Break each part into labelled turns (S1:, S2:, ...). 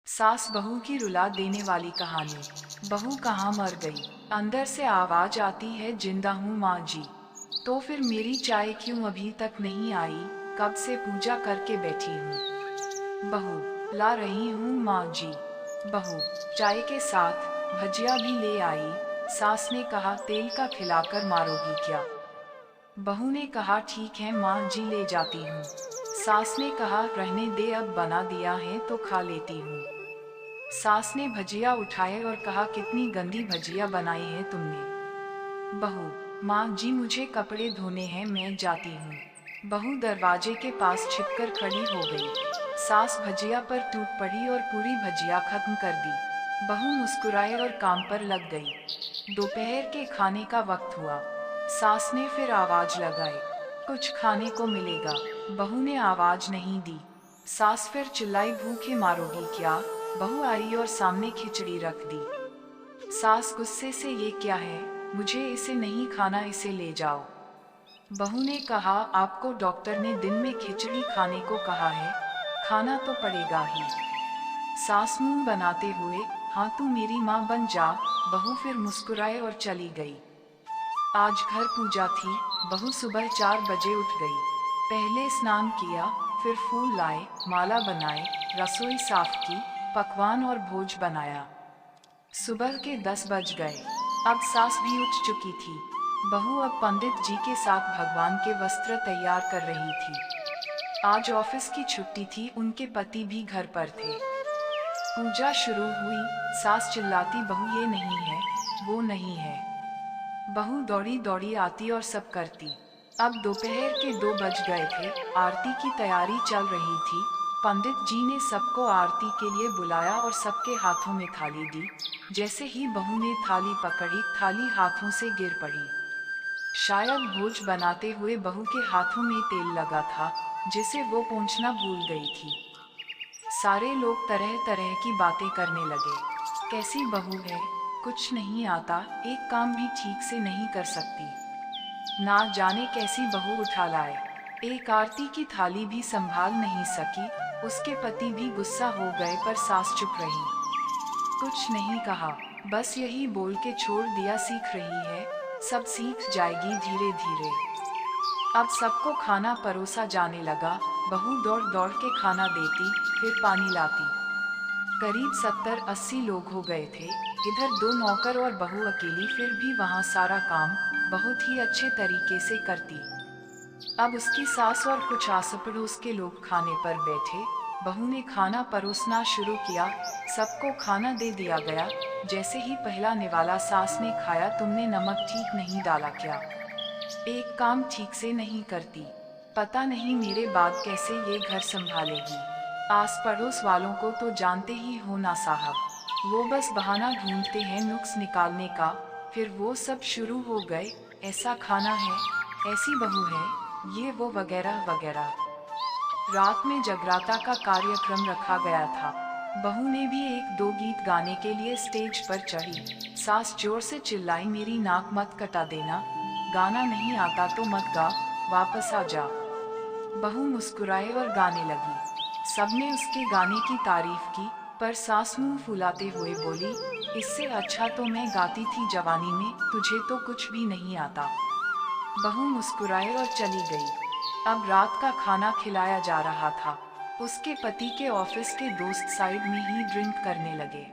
S1: सास बहू की रुला देने वाली कहानी। बहू कहाँ मर गई? अंदर से आवाज आती है, जिंदा हूँ माँ जी। तो फिर मेरी चाय क्यों अभी तक नहीं आई? कब से पूजा करके बैठी हूँ। बहू, ला रही हूँ माँ जी। बहू, चाय के साथ भजिया भी ले आई। सास ने कहा, तेल का खिलाकर मारोगी क्या? बहू ने कहा, ठीक है माँ जी, ले जाती हूँ। सास ने कहा, रहने दे, अब बना दिया है तो खा लेती हूँ। सास ने भजिया उठाए और कहा, कितनी गंदी भजिया बनाई है तुमने। बहू, माँ जी मुझे कपड़े धोने हैं, मैं जाती हूँ। बहू दरवाजे के पास छिपकर खड़ी हो गई। सास भजिया पर टूट पड़ी और पूरी भजिया खत्म कर दी। बहू मुस्कुराए और काम पर लग गई। दोपहर के खाने का वक्त हुआ। सास ने फिर आवाज लगाई, कुछ खाने को मिलेगा? बहू ने आवाज नहीं दी। सास फिर चिल्लाई, भूखे मारोगी क्या? बहू आई और सामने खिचड़ी रख दी। सास गुस्से से, ये क्या है? मुझे इसे नहीं खाना, इसे ले जाओ। बहू ने कहा, आपको डॉक्टर ने दिन में खिचड़ी खाने को कहा है, खाना तो पड़ेगा ही। सास मुंह बनाते हुए, हाँ तू मेरी माँ बन जा। बहू फिर मुस्कुराए और चली गई। आज घर पूजा थी। बहू सुबह 4 बजे उठ गई। पहले स्नान किया, फिर फूल लाए, माला बनाए, रसोई साफ की, पकवान और भोज बनाया। सुबह के 10 बज गए। अब सास भी उठ चुकी थी। बहू अब पंडित जी के साथ भगवान के वस्त्र तैयार कर रही थी। आज ऑफिस की छुट्टी थी, उनके पति भी घर पर थे। पूजा शुरू हुई। सास चिल्लाती, बहू ये नहीं है, वो नहीं है। बहू दौड़ी दौड़ी आती और सब करती। अब दोपहर के 2 बज गए थे। आरती की तैयारी चल रही थी। पंडित जी ने सबको आरती के लिए बुलाया और सबके हाथों में थाली दी। जैसे ही बहू ने थाली पकड़ी, थाली हाथों से गिर पड़ी। शायद भोज बनाते हुए बहू के हाथों में तेल लगा था, जिसे वो पोंछना भूल गई थी। सारे लोग तरह तरह की बातें करने लगे। कैसी बहू है, कुछ नहीं आता, एक काम भी ठीक से नहीं कर सकती। ना जाने कैसी बहू उठा लाए। एक आरती की थाली भी संभाल नहीं सकी। उसके पति भी गुस्सा हो गए, पर सास चुप रही। कुछ नहीं कहा, बस यही बोल के छोड़ दिया, सीख रही है, सब सीख जाएगी धीरे धीरे। अब सबको खाना परोसा जाने लगा। बहू दौड़ दौड़ के खाना देती, फिर पानी लाती। करीब 70-80 लोग हो गए थे। इधर 2 नौकर और बहू अकेली, फिर भी वहाँ सारा काम बहुत ही अच्छे तरीके से करती। अब उसकी सास और कुछ आस पड़ोस के लोग खाने पर बैठे। बहू ने खाना परोसना शुरू किया। सबको खाना दे दिया गया। जैसे ही पहला निवाला सास ने खाया, तुमने नमक ठीक नहीं डाला क्या? एक काम ठीक से नहीं करती, पता नहीं मेरे बाद कैसे ये घर संभालेगी। आस पड़ोस वालों को तो जानते ही हो ना साहब, वो बस बहाना ढूंढते हैं नुक्स निकालने का। फिर वो सब शुरू हो गए, ऐसा खाना है, ऐसी बहू है, ये वो वगैरह वगैरह। रात में जगराता का कार्यक्रम रखा गया था। बहू ने भी 1-2 गीत गाने के लिए स्टेज पर चढ़ी। सास जोर से चिल्लाई, मेरी नाक मत कटा देना, गाना नहीं आता तो मत गा, वापस आ जा। बहू मुस्कुराए और गाने लगी। सबने उसके गाने की तारीफ की, पर सास मुंह फुलाते हुए बोली, इससे अच्छा तो मैं गाती थी जवानी में, तुझे तो कुछ भी नहीं आता। बहू मुस्कुराए और चली गई। अब रात का खाना खिलाया जा रहा था। उसके पति के ऑफिस के दोस्त साइड में ही ड्रिंक करने लगे।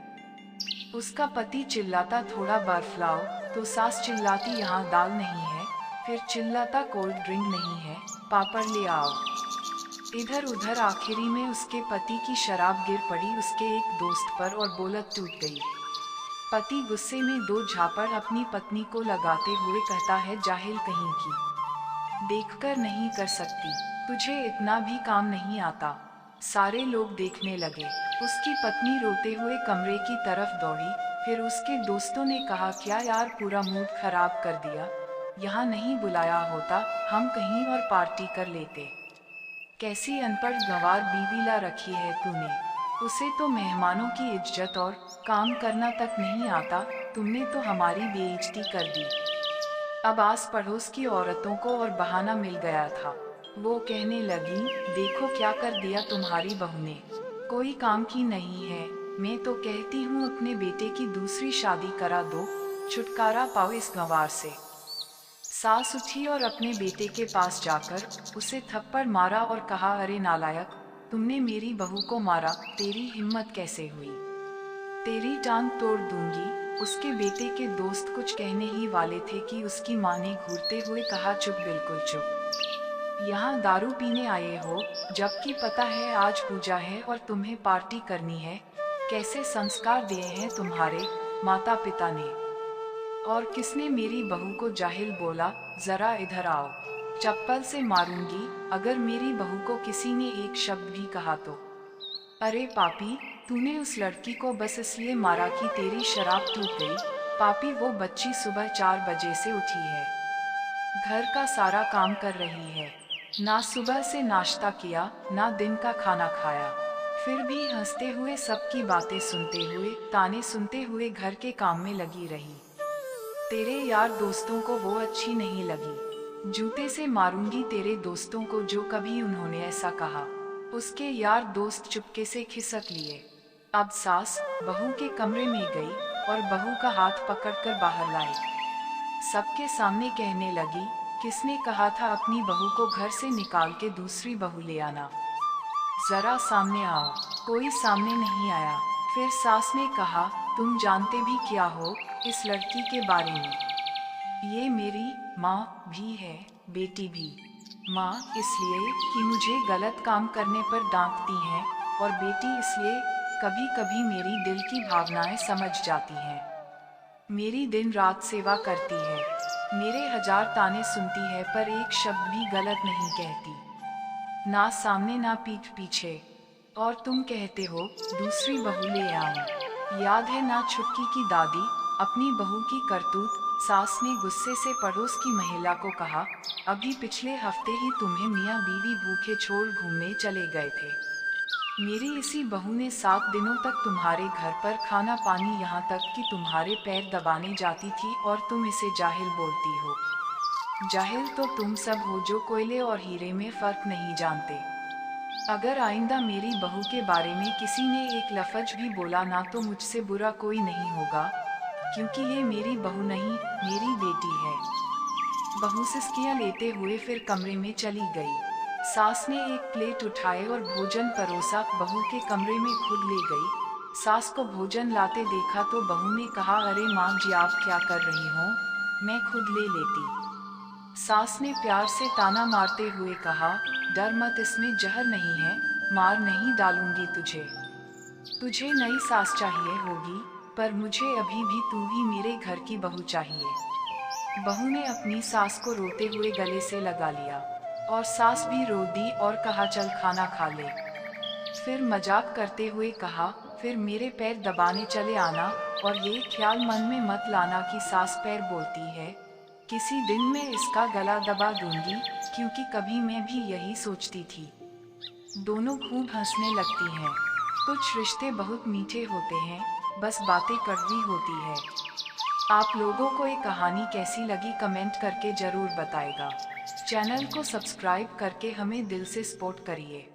S1: उसका पति चिल्लाता, थोड़ा बर्फ लाओ, तो सास चिल्लाती, यहाँ दाल नहीं है। फिर चिल्लाता, कोल्ड ड्रिंक नहीं है, पापड़ ले आओ। इधर उधर आखिरी में उसके पति की शराब गिर पड़ी उसके एक दोस्त पर और बोलत टूट गई। पति गुस्से में 2 झापड़ अपनी पत्नी को लगाते हुए कहता है, जाहिल कहीं की, देखकर नहीं कर सकती, तुझे इतना भी काम नहीं आता। सारे लोग देखने लगे। उसकी पत्नी रोते हुए कमरे की तरफ दौड़ी। फिर उसके दोस्तों ने कहा, क्या यार, पूरा मूड खराब कर दिया, यहाँ नहीं बुलाया होता, हम कहीं और पार्टी कर लेते। कैसी अनपढ़ गंवार बीवी ला रखी है तूने, उसे तो मेहमानों की इज्जत और काम करना तक नहीं आता, तुमने तो हमारी बेइज्जती कर दी। अब आस पड़ोस की औरतों को और बहाना मिल गया था। वो कहने लगी, देखो क्या कर दिया तुम्हारी बहू ने, कोई काम की नहीं है, मैं तो कहती हूँ अपने बेटे की दूसरी शादी करा दो, छुटकारा पाओ इस गंवार से। सास उठी और अपने बेटे के पास जाकर उसे थप्पड़ मारा और कहा, अरे नालायक, तुमने मेरी बहू को मारा, तेरी हिम्मत कैसे हुई? तेरी टांग तोड़ दूंगी। उसके बेटे के दोस्त कुछ कहने ही वाले थे कि उसकी माँ ने घूरते हुए कहा, चुप, बिल्कुल चुप। यहाँ दारू पीने आए हो, जबकि पता है आज पूजा है और तुम्हें पार्टी करनी है। कैसे संस्कार दिए हैं तुम्हारे माता पिता ने? और किसने मेरी बहू को जाहिल बोला? जरा इधर आओ, चप्पल से मारूंगी अगर मेरी बहू को किसी ने एक शब्द भी कहा तो। अरे पापी, तूने उस लड़की को बस इसलिए मारा कि तेरी शराब टूट गई। पापी, वो बच्ची सुबह 4 बजे से उठी है, घर का सारा काम कर रही है, ना सुबह से नाश्ता किया, ना दिन का खाना खाया, फिर भी हंसते हुए सबकी बातें सुनते हुए, ताने सुनते हुए घर के काम में लगी रही। तेरे यार दोस्तों को वो अच्छी नहीं लगी। जूते से मारूंगी तेरे दोस्तों को जो कभी उन्होंने ऐसा कहा। उसके यार दोस्त चुपके से खिसक लिए। अब सास बहू के कमरे में गई और बहू का हाथ पकड़कर बाहर लाई। सबके सामने कहने लगी, किसने कहा था अपनी बहू को घर से निकाल के दूसरी बहू ले आना? जरा सामने आओ। कोई सामने नहीं आया। फिर सास ने कहा, तुम जानते भी क्या हो इस लड़की के बारे में? ये मेरी माँ भी है, बेटी भी। माँ इसलिए कि मुझे गलत काम करने पर डांटती हैं, और बेटी इसलिए कभी कभी मेरी दिल की भावनाएं समझ जाती हैं। मेरी दिन रात सेवा करती है, मेरे 1000 ताने सुनती है, पर एक शब्द भी गलत नहीं कहती, ना सामने ना पीठ पीछे। और तुम कहते हो दूसरी बहू ले आऊं। याद है ना छुटकी की दादी, अपनी बहू की करतूत? सास ने गुस्से से पड़ोस की महिला को कहा, अभी पिछले हफ्ते ही तुम्हें मियाँ बीवी भूखे छोड़ घूमने चले गए थे। मेरी इसी बहू ने 7 दिनों तक तुम्हारे घर पर खाना पानी, यहाँ तक कि तुम्हारे पैर दबाने जाती थी, और तुम इसे जाहिल बोलती हो। जाहिल तो तुम सब हो जो कोयले और हीरे में फर्क नहीं जानते। अगर आइंदा मेरी बहू के बारे में किसी ने एक लफ्ज भी बोला ना, तो मुझसे बुरा कोई नहीं होगा, क्योंकि ये मेरी बहू नहीं, मेरी बेटी है। बहू सिसकियां लेते हुए फिर कमरे में चली गई। सास ने एक प्लेट उठाए और भोजन परोसा, बहू के कमरे में खुद ले गई। सास को भोजन लाते देखा तो बहू ने कहा, अरे माँ जी, आप क्या कर रही हो? मैं खुद ले लेती। सास ने प्यार से ताना मारते हुए कहा, डर मत, इसमें जहर नहीं है, मार नहीं डालूंगी तुझे। तुझे नई सास चाहिए होगी, पर मुझे अभी भी तू ही मेरे घर की बहू चाहिए। बहू ने अपनी सास को रोते हुए गले से लगा लिया, और सास भी रो दी और कहा, चल खाना खा ले। फिर मजाक करते हुए कहा, फिर मेरे पैर दबाने चले आना, और ये ख्याल मन में मत लाना कि सास पैर बोलती है। किसी दिन मैं इसका गला दबा दूंगी, क्योंकि कभी मैं भी यही सोचती थी। दोनों खूब हंसने लगती हैं। कुछ रिश्ते बहुत मीठे होते हैं, बस बातें कड़वी होती है। आप लोगों को ये कहानी कैसी लगी कमेंट करके जरूर बताएगा। चैनल को सब्सक्राइब करके हमें दिल से सपोर्ट करिए।